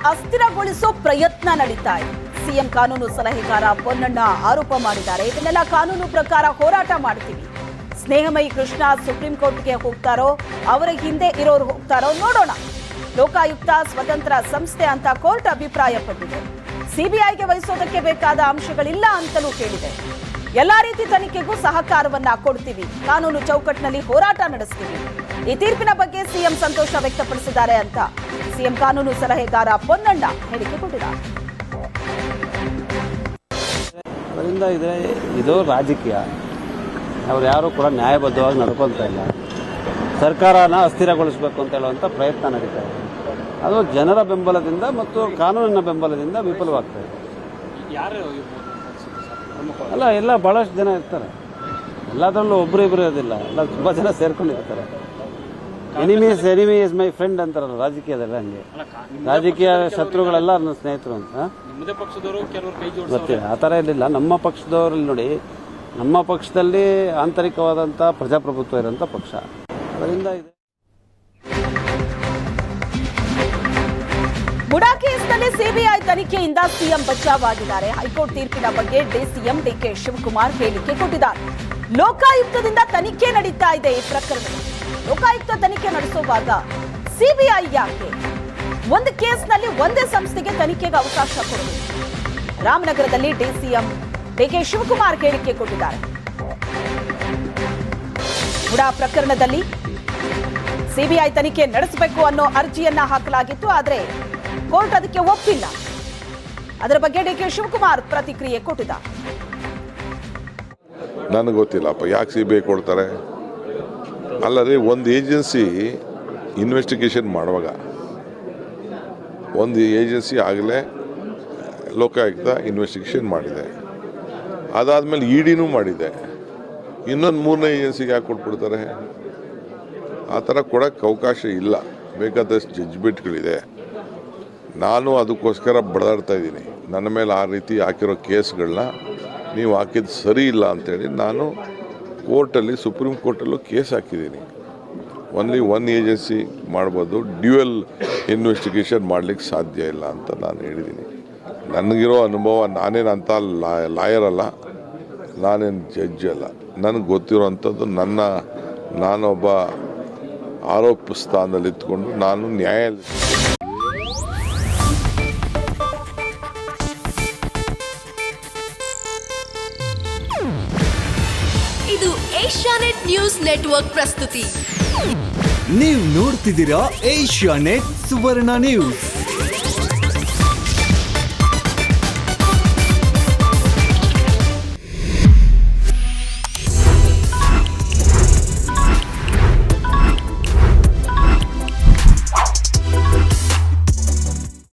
ಅಸ್ಥಿರಗೊಳಿಸೋ ಪ್ರಯತ್ನ ನಡೀತಾ ಇದೆ. ಸಿಎಂ ಕಾನೂನು ಸಲಹೆಗಾರ ಪೊನ್ನಣ್ಣ ಆರೋಪ ಮಾಡಿದ್ದಾರೆ. ಇದನ್ನೆಲ್ಲ ಕಾನೂನು ಪ್ರಕಾರ ಹೋರಾಟ ಮಾಡ್ತೀವಿ. ಸ್ನೇಹಮಯಿ ಕೃಷ್ಣ ಸುಪ್ರೀಂ ಕೋರ್ಟ್ಗೆ ಹೋಗ್ತಾರೋ, ಅವರ ಹಿಂದೆ ಇರೋರು ಹೋಗ್ತಾರೋ ನೋಡೋಣ. ಲೋಕಾಯುಕ್ತ ಸ್ವತಂತ್ರ ಸಂಸ್ಥೆ ಅಂತ ಕೋರ್ಟ್ ಅಭಿಪ್ರಾಯ ಪಟ್ಟಿದೆ. ಸಿಬಿಐಗೆ ವಹಿಸೋದಕ್ಕೆ ಬೇಕಾದ ಅಂಶಗಳಿಲ್ಲ ಅಂತಲೂ ಹೇಳಿದೆ. ಎಲ್ಲಾ ರೀತಿ ತನಿಖೆಗೂ ಸಹಕಾರವನ್ನ ಕೊಡ್ತೀವಿ. ಕಾನೂನು ಚೌಕಟ್ಟಿನಲ್ಲಿ ಹೋರಾಟ ನಡೆಸ್ತೀವಿ. ಈ ತೀರ್ಪಿನ ಬಗ್ಗೆ ಸಿಎಂ ಸಂತೋಷ ವ್ಯಕ್ತಪಡಿಸಿದ್ದಾರೆ ಅಂತ ಸಿಎಂ ಕಾನೂನು ಸಲಹೆಗಾರ ಪೊನ್ನಣ್ಣ ಹೇಳಿಕೆ ಕೊಟ್ಟಿದ್ದಾರೆ. ಅದರಿಂದ ಇದು ರಾಜಕೀಯ. ಅವ್ರು ಯಾರು ಕೂಡ ನ್ಯಾಯಬದ್ಧವಾಗಿ ನಡ್ಕೊಳ್ತಾ ಇಲ್ಲ. ಸರ್ಕಾರನ ಅಸ್ಥಿರಗೊಳಿಸಬೇಕು ಅಂತ ಹೇಳುವಂಥ ಪ್ರಯತ್ನ ನಡೀತಾ ಇದೆ. ಅದು ಜನರ ಬೆಂಬಲದಿಂದ ಮತ್ತು ಕಾನೂನಿನ ಬೆಂಬಲದಿಂದ ವಿಫಲವಾಗ್ತಾ ಇದೆ. ಎಲ್ಲ ಬಹಳಷ್ಟು ಜನ ಇರ್ತಾರೆ. ಎಲ್ಲದರಲ್ಲೂ ಒಬ್ರು ಇಬ್ರು ಇರೋದಿಲ್ಲ. ಎಲ್ಲ ತುಂಬ ಜನ ಸೇರ್ಕೊಂಡಿರ್ತಾರೆ. ಎನಿಮಿ ಇಸ್ ಮೈ ಫ್ರೆಂಡ್ ಅಂತಾರಲ್ಲ ರಾಜಕೀಯದಲ್ಲಿ. ಹಂಗೆ ರಾಜಕೀಯ ಶತ್ರುಗಳೆಲ್ಲ ನನ್ನ ಸ್ನೇಹಿತರು ಅಂತ ಗೊತ್ತಿಲ್ಲ. ಆ ಥರ ಇರಲಿಲ್ಲ. ನಮ್ಮ ಪಕ್ಷದವರಲ್ಲಿ ನೋಡಿ, ನಮ್ಮ ಪಕ್ಷದಲ್ಲಿ ಆಂತರಿಕವಾದಂಥ ಪ್ರಜಾಪ್ರಭುತ್ವ ಇರೋಂಥ ಪಕ್ಷ. ಅದರಿಂದ ಇದೆ. ಮುಡಾ ಕೇಸ್ನಲ್ಲಿ ಸಿಬಿಐ ತನಿಖೆಯಿಂದ ಸಿಎಂ ಬಚಾವಾಗಿದ್ದಾರೆ. ಹೈಕೋರ್ಟ್ ತೀರ್ಪಿನ ಬಗ್ಗೆ ಸಿಎಂ ಡಿಕೆ ಶಿವಕುಮಾರ್ ಹೇಳಿಕೆ ಕೊಟ್ಟಿದ್ದಾರೆ. ಲೋಕಾಯುಕ್ತದಿಂದ ತನಿಖೆ ನಡೀತಾ ಇದೆ. ಈ ಪ್ರಕರಣ ಲೋಕಾಯುಕ್ತ ತನಿಖೆ ನಡೆಸುವಾಗ ಸಿಬಿಐ ಯಾಕೆ? ಒಂದು ಕೇಸ್ನಲ್ಲಿ ಒಂದೇ ಸಂಸ್ಥೆಗೆ ತನಿಖೆಗೆ ಅವಕಾಶ ಕೊಡಬೇಕು. ರಾಮನಗರದಲ್ಲಿ ಸಿಎಂ ಡಿಕೆ ಶಿವಕುಮಾರ್ ಹೇಳಿಕೆ ಕೊಟ್ಟಿದ್ದಾರೆ. ಮುಡಾ ಪ್ರಕರಣದಲ್ಲಿ ಸಿಬಿಐ ತನಿಖೆ ನಡೆಸಬೇಕು ಅನ್ನೋ ಅರ್ಜಿಯನ್ನ ಹಾಕಲಾಗಿತ್ತು. ಆದರೆ ಕೋರ್ಟ್ ಅದಕ್ಕೆ ಒಪ್ಪಿಲ್ಲ. ಅದರ ಬಗ್ಗೆ ಡಿಕೆ ಶಿವಕುಮಾರ್ ಪ್ರತಿಕ್ರಿಯೆ ಕೊಟ್ಟಿದ್ದಾರೆ. ನನಗೆ ಗೊತ್ತಿಲ್ಲಪ್ಪ ಯಾಕೆ ಸಿಬಿಐ ಕೊಡ್ತಾರೆ. ಅಲ್ಲದೆ ಒಂದು ಏಜೆನ್ಸಿ ಇನ್ವೆಸ್ಟಿಗೇಷನ್ ಮಾಡುವಾಗ ಒಂದು ಏಜೆನ್ಸಿ ಆಗಲೇ ಲೋಕಾಯುಕ್ತ ಇನ್ವೆಸ್ಟಿಗೇಷನ್ ಮಾಡಿದೆ. ಅದಾದಮೇಲೆ ಇಡಿನೂ ಮಾಡಿದೆ. ಇನ್ನೊಂದು ಮೂರನೇ ಏಜೆನ್ಸಿಗೆ ಯಾಕೆ ಕೊಟ್ಬಿಡ್ತಾರೆ? ಆ ಥರ ಕೊಡೋಕ್ಕೆ ಅವಕಾಶ ಇಲ್ಲ. ಬೇಕಾದಷ್ಟು ಜಡ್ಜ್ಮೆಂಟ್ಗಳಿದೆ. ನಾನು ಅದಕ್ಕೋಸ್ಕರ ಬಡದಾಡ್ತಾ ಇದ್ದೀನಿ. ನನ್ನ ಮೇಲೆ ಆ ರೀತಿ ಹಾಕಿರೋ ಕೇಸ್ಗಳನ್ನ ನೀವು ಹಾಕಿದ್ದು ಸರಿ ಇಲ್ಲ ಅಂತೇಳಿ ನಾನು ಕೋರ್ಟಲ್ಲಿ, ಸುಪ್ರೀಂ ಕೋರ್ಟಲ್ಲೂ ಕೇಸ್ ಹಾಕಿದ್ದೀನಿ. ಓನ್ಲಿ ಒನ್ ಏಜೆನ್ಸಿ ಮಾಡ್ಬೋದು, ಡ್ಯುಯಲ್ ಇನ್ವೆಸ್ಟಿಗೇಷನ್ ಮಾಡಲಿಕ್ಕೆ ಸಾಧ್ಯ ಇಲ್ಲ ಅಂತ ನಾನು ಹೇಳಿದ್ದೀನಿ. ನನಗಿರೋ ಅನುಭವ, ನಾನೇನಂತ ಲಾಯರ್ ಅಲ್ಲ, ನಾನೇನು ಜಡ್ಜ್ ಅಲ್ಲ. ನನಗೆ ಗೊತ್ತಿರೋವಂಥದ್ದು ನಾನೊಬ್ಬ ಆರೋಪ ಸ್ಥಾನದಲ್ಲಿ ಇದ್ಕೊಂಡು ನಾನು ನ್ಯಾಯಾಲಯ. ಇದು ಏಷ್ಯಾನೆಟ್ ನ್ಯೂಸ್ ನೆಟ್ವರ್ಕ್ ಪ್ರಸ್ತುತಿ. ನೀವು ನೋಡ್ತಿದ್ದೀರಾ ಏಷ್ಯಾನೆಟ್ ಸುವರ್ಣ ನ್ಯೂಸ್.